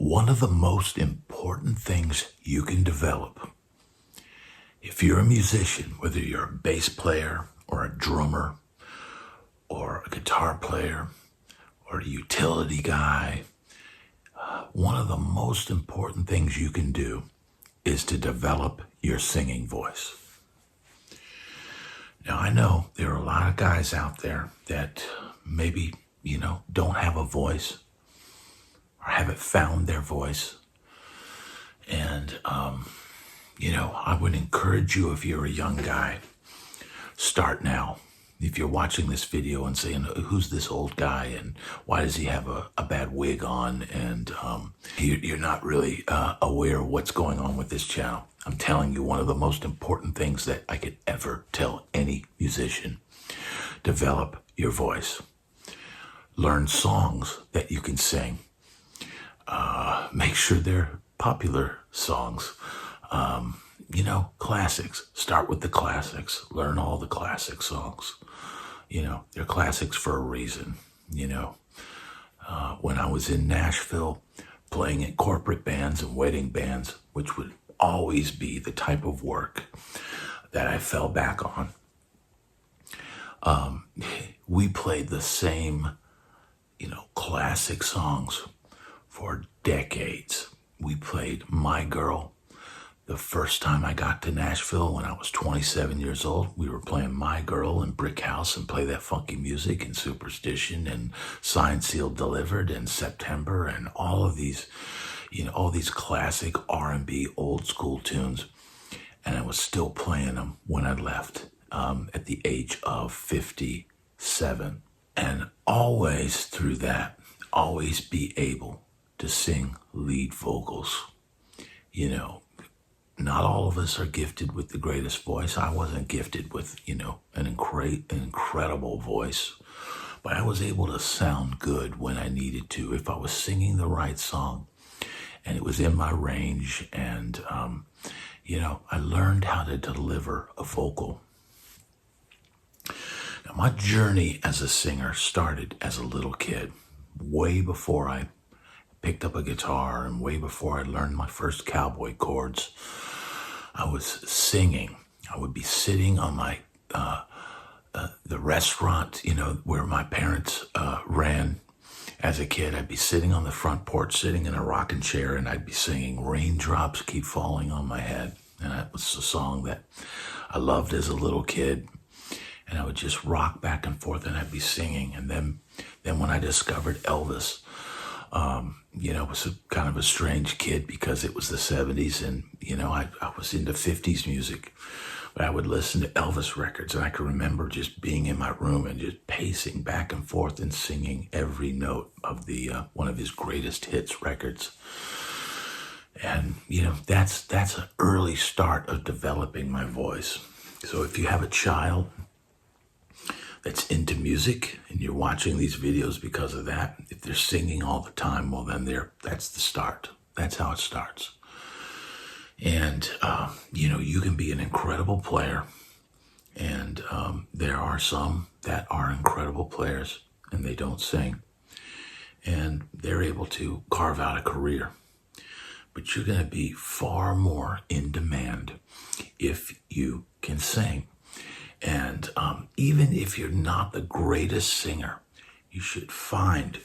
One of the most important things you can develop, if you're a musician, whether you're a bass player or a drummer or a guitar player or a utility guy, one of the most important things you can do is to develop your singing voice. Now, I know there are a lot of guys out there that maybe, don't have a voice or haven't found their voice. And, I would encourage you, if you're a young guy, start now. If you're watching this video and saying, who's this old guy and why does he have a bad wig on? And you're not really aware of what's going on with this channel. I'm telling you, one of the most important things that I could ever tell any musician: develop your voice. Learn songs that you can sing. Make sure they're popular songs. Classics. Start with the classics. Learn all the classic songs. They're classics for a reason. When I was in Nashville playing in corporate bands and wedding bands, which would always be the type of work that I fell back on, we played the same, classic songs for decades. We played My Girl. The first time I got to Nashville when I was 27 years old, we were playing My Girl and Brick House and Play That Funky Music and Superstition and Signed, Sealed, Delivered and September and all of these, all these classic R&B old school tunes. And I was still playing them when I left at the age of 57. And always through that, always be able to sing lead vocals. Not all of us are gifted with the greatest voice. I wasn't gifted with, an incredible voice, but I was able to sound good when I needed to. If I was singing the right song and it was in my range, and, I learned how to deliver a vocal. Now, my journey as a singer started as a little kid, way before I picked up a guitar and way before I learned my first cowboy chords. I was singing. I would be sitting on my the restaurant, where my parents ran as a kid. I'd be sitting on the front porch, sitting in a rocking chair, and I'd be singing "Raindrops Keep Falling on My Head." And that was a song that I loved as a little kid. And I would just rock back and forth, and I'd be singing. And then when I discovered Elvis, I was kind of a strange kid because it was the 70s and, I was into 50s music, but I would listen to Elvis records, and I could remember just being in my room and just pacing back and forth and singing every note of the one of his greatest hits records. And, that's an early start of developing my voice. So if you have a child that's into music and you're watching these videos because of that, if they're singing all the time, well, then that's the start. That's how it starts. And, you can be an incredible player. And there are some that are incredible players and they don't sing. And they're able to carve out a career. But you're going to be far more in demand if you can sing. And even if you're not the greatest singer, you should find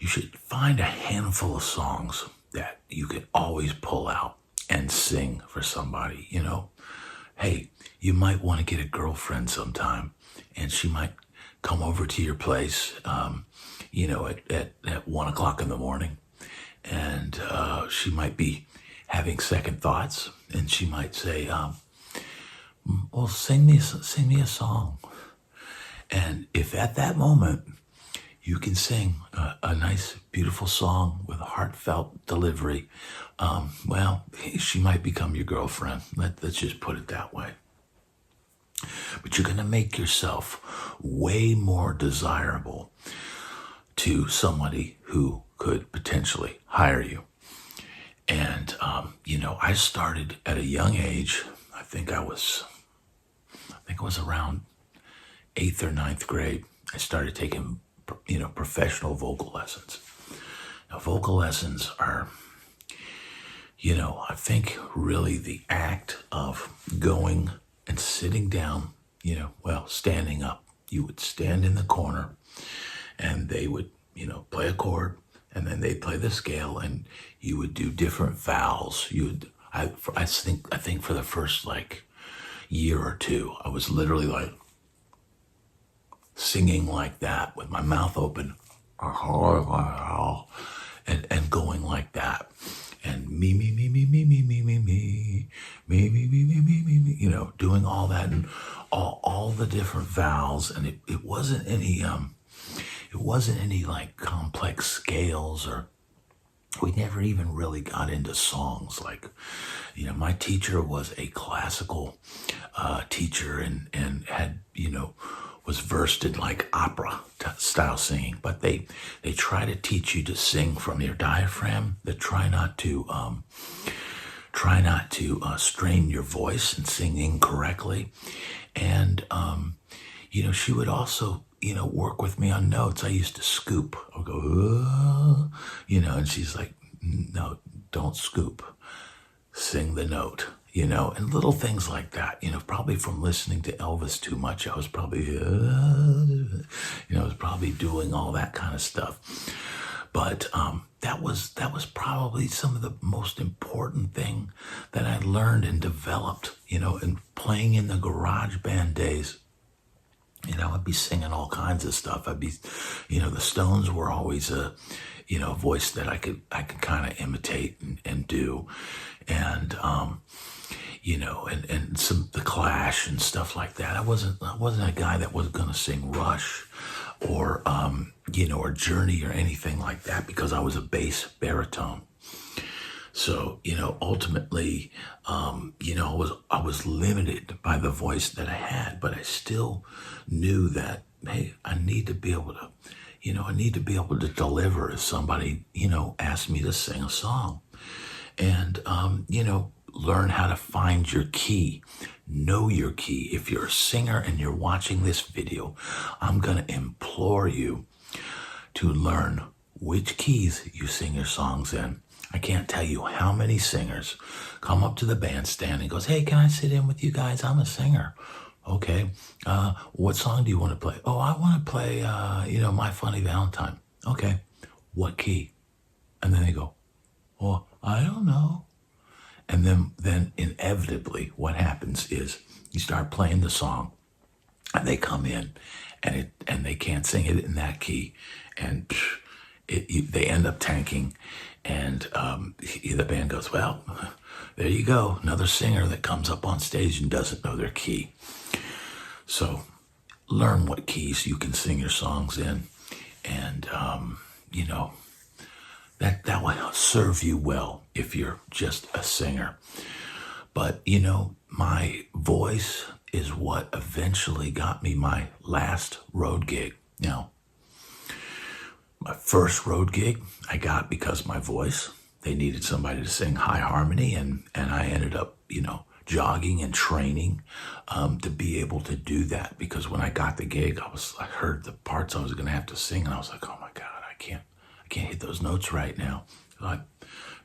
a handful of songs that you can always pull out and sing for somebody. Hey, you might want to get a girlfriend sometime, and she might come over to your place, at 1 o'clock in the morning, and she might be having second thoughts, and she might say, well, sing me a song. And if at that moment you can sing a nice, beautiful song with a heartfelt delivery, she might become your girlfriend. Let's just put it that way. But you're going to make yourself way more desirable to somebody who could potentially hire you. And, I started at a young age. I think I was around 8th or 9th grade. I started taking, professional vocal lessons. Now, vocal lessons are, I think really the act of going and sitting down, standing up. You would stand in the corner and they would, play a chord and then they'd play the scale and you would do different vowels. I think for the first like year or two, I was literally like singing like that with my mouth open and going like that. And me, doing all that and all the different vowels. And it wasn't any like complex scales, or we never even really got into songs. Like, my teacher was a classical teacher and had, was versed in like opera style singing, but they try to teach you to sing from your diaphragm. They try not to strain your voice and sing incorrectly. And she would also work with me on notes. I used to scoop. I would go, and she's like, no, don't scoop, sing the note. And little things like that, probably from listening to Elvis too much. I was probably, doing all that kind of stuff. But that was probably some of the most important thing that I learned and developed, in playing in the garage band days. I'd be singing all kinds of stuff. I'd be, the Stones were always a voice that I could kind of imitate and do. And, and some the Clash and stuff like that. I wasn't a guy that was going to sing Rush or or Journey or anything like that, because I was a bass baritone. So ultimately, I was limited by the voice that I had, but I still knew that, hey, I need to be able to deliver if somebody asked me to sing a song, and learn how to find your key. Know your key. If you're a singer and you're watching this video, I'm going to implore you to learn which keys you sing your songs in. I can't tell you how many singers come up to the bandstand and goes, hey, can I sit in with you guys? I'm a singer. Okay. What song do you want to play? Oh, I want to play, My Funny Valentine. Okay. What key? And then they go, oh, I don't know. And then inevitably what happens is you start playing the song and they come in and they can't sing it in that key, and they end up tanking, and the band goes, well, there you go, another singer that comes up on stage and doesn't know their key. So learn what keys you can sing your songs in, and that will serve you well if you're just a singer. But my voice is what eventually got me my last road gig. Now, my first road gig I got because my voice. They needed somebody to sing high harmony, and I ended up, jogging and training to be able to do that. Because when I got the gig, I heard the parts I was going to have to sing, and I was like, oh my God, I can't hit those notes right now. So I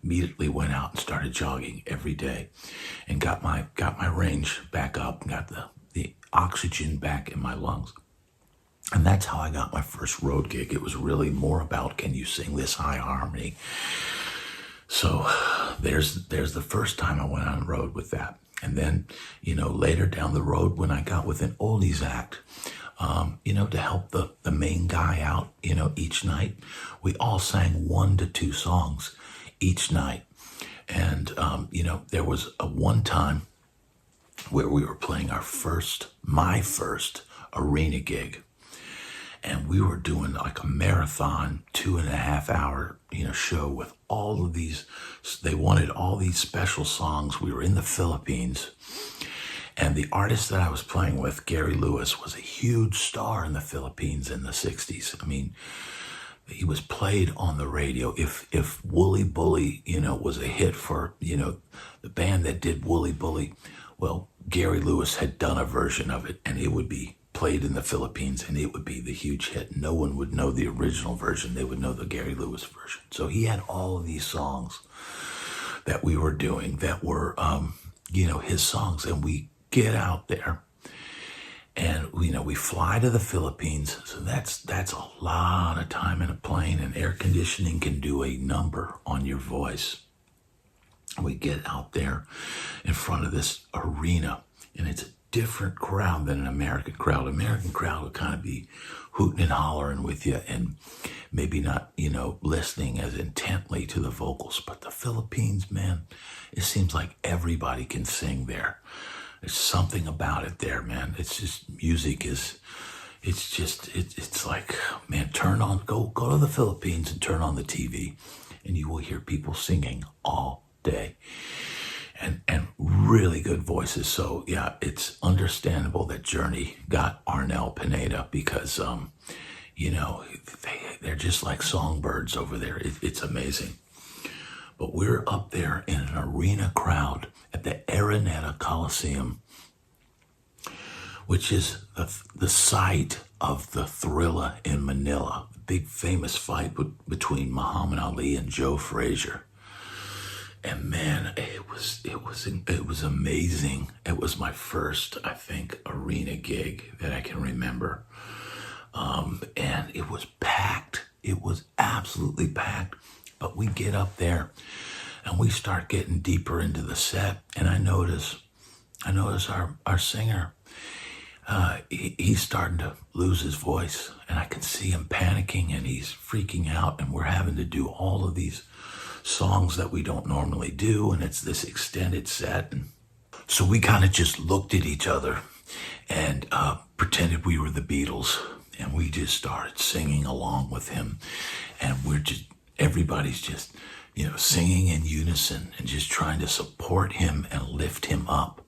immediately went out and started jogging every day, and got my range back up, got the oxygen back in my lungs. And that's how I got my first road gig. It was really more about, can you sing this high harmony? So there's the first time I went on the road with that. And then, later down the road when I got with an oldies act, to help the main guy out, each night, we all sang 1 to 2 songs each night. And, there was a one time where we were playing my first arena gig. And we were doing like a marathon 2.5 hour, show with all of these. They wanted all these special songs. We were in the Philippines, and the artist that I was playing with, Gary Lewis, was a huge star in the Philippines in the 60s. I mean, he was played on the radio. If Wooly Bully, was a hit for, the band that did Wooly Bully, well, Gary Lewis had done a version of it, and it would be played in the Philippines, and it would be the huge hit. No one would know the original version. They would know the Gary Lewis version. So he had all of these songs that we were doing that were, his songs. And we get out there and, we fly to the Philippines. So that's a lot of time in a plane, and air conditioning can do a number on your voice. We get out there in front of this arena, and it's a different crowd than an American crowd. American crowd would kind of be hooting and hollering with you and maybe not, listening as intently to the vocals. But the Philippines, man, it seems like everybody can sing there. There's something about it there, man. It's just music it's like, man, go to the Philippines and turn on the TV, and you will hear people singing all day. And really good voices. So yeah, it's understandable that Journey got Arnel Pineda because, they're just like songbirds over there. It's amazing. But we're up there in an arena crowd at the Araneta Coliseum, which is the site of the Thrilla in Manila, the big famous fight between Muhammad Ali and Joe Frazier. And man, it was amazing. It was my first, I think, arena gig that I can remember. And it was packed. It was absolutely packed. But we get up there and we start getting deeper into the set. And I notice our singer, he's starting to lose his voice, and I can see him panicking and he's freaking out, and we're having to do all of these songs that we don't normally do, and it's this extended set. And so we kind of just looked at each other and pretended we were the Beatles, and we just started singing along with him, and everybody's just singing in unison and just trying to support him and lift him up.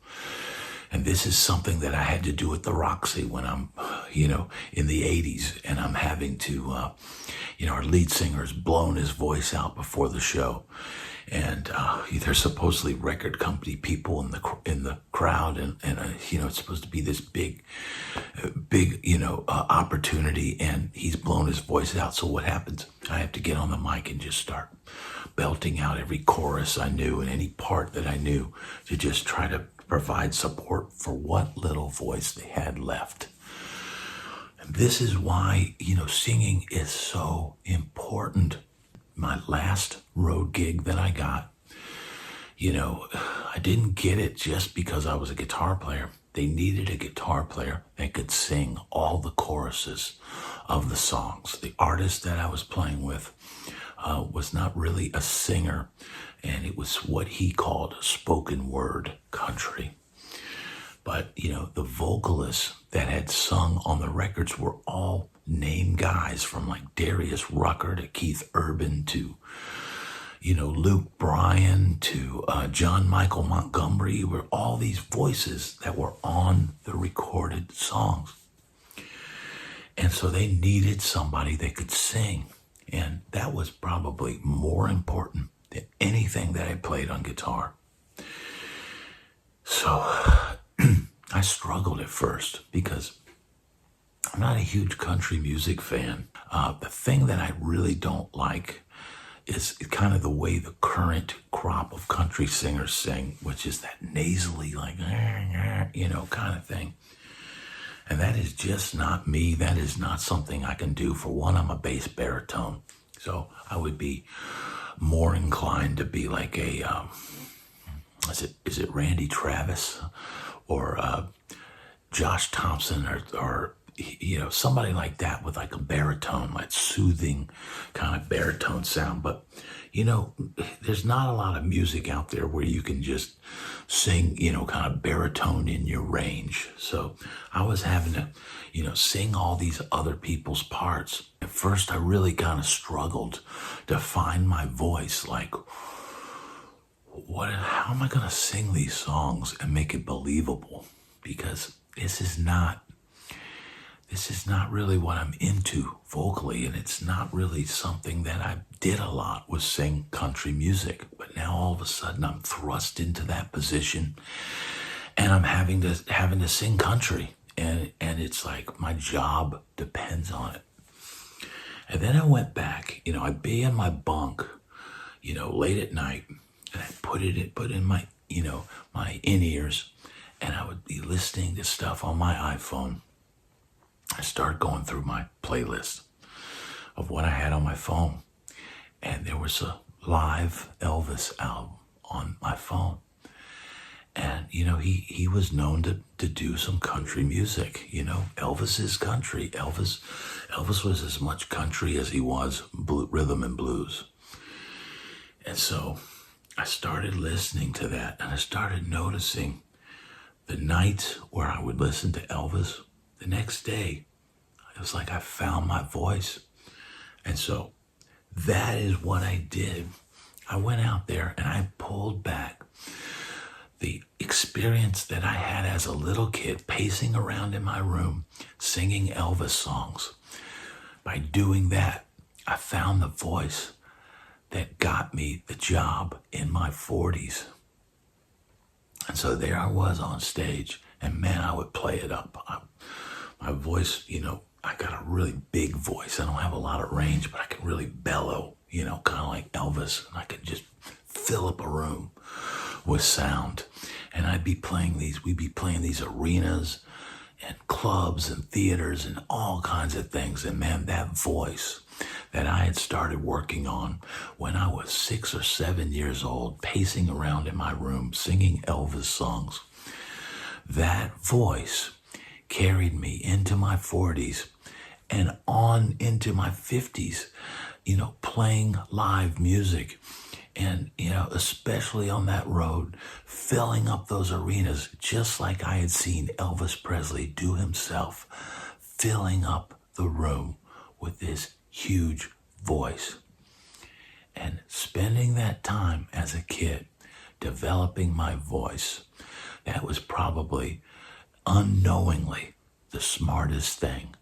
And this is something that I had to do at the Roxy when I'm, in the 80s, and I'm having to, our lead singer's blown his voice out before the show. And there's supposedly record company people in the crowd, and it's supposed to be this big, opportunity, and he's blown his voice out. So what happens? I have to get on the mic and just start belting out every chorus I knew and any part that I knew to just try to provide support for what little voice they had left. And this is why, singing is so important. My last road gig that I got, I didn't get it just because I was a guitar player. They needed a guitar player that could sing all the choruses of the songs. The artist that I was playing with was not really a singer, and it was what he called spoken word country. But, the vocalists that had sung on the records were all name guys, from like Darius Rucker to Keith Urban to, Luke Bryan to John Michael Montgomery. Were all these voices that were on the recorded songs. And so they needed somebody that could sing. And that was probably more important than anything that I played on guitar. So I struggled at first because I'm not a huge country music fan. The thing that I really don't like is kind of the way the current crop of country singers sing, which is that nasally, like, kind of thing. And that is just not me. That is not something I can do. For one, I'm a bass baritone. So I would be more inclined to be like is it Randy Travis or Josh Thompson or somebody like that with like a baritone, like soothing kind of baritone sound. But, there's not a lot of music out there where you can just sing, kind of baritone in your range. So I was having to, sing all these other people's parts. At first, I really kind of struggled to find my voice. Like, how am I going to sing these songs and make it believable? Because this is not really what I'm into vocally, and it's not really something that I did a lot, was sing country music. But now all of a sudden I'm thrust into that position, and I'm having to sing country. And it's like my job depends on it. And then I went back, I'd be in my bunk, late at night, and I put in my, my in-ears, and I would be listening to stuff on my iPhone. I started going through my playlist of what I had on my phone, and there was a live Elvis album on my phone. And, he was known to do some country music. Elvis is country. Elvis was as much country as he was rhythm and blues. And so I started listening to that, and I started noticing the nights where I would listen to Elvis, the next day, it was like I found my voice. And so that is what I did. I went out there and I pulled back the experience that I had as a little kid, pacing around in my room, singing Elvis songs. By doing that, I found the voice that got me the job in my 40s. And so there I was on stage, and man, I would play it up. My voice, I got a really big voice. I don't have a lot of range, but I can really bellow, kind of like Elvis, and I could just fill up a room with sound. And we'd be playing these arenas and clubs and theaters and all kinds of things. And man, that voice that I had started working on when I was 6 or 7 years old, pacing around in my room, singing Elvis songs, that voice carried me into my 40s and on into my 50s, playing live music. And, especially on that road, filling up those arenas, just like I had seen Elvis Presley do himself, filling up the room with this huge voice. And spending that time as a kid, developing my voice, that was probably unknowingly the smartest thing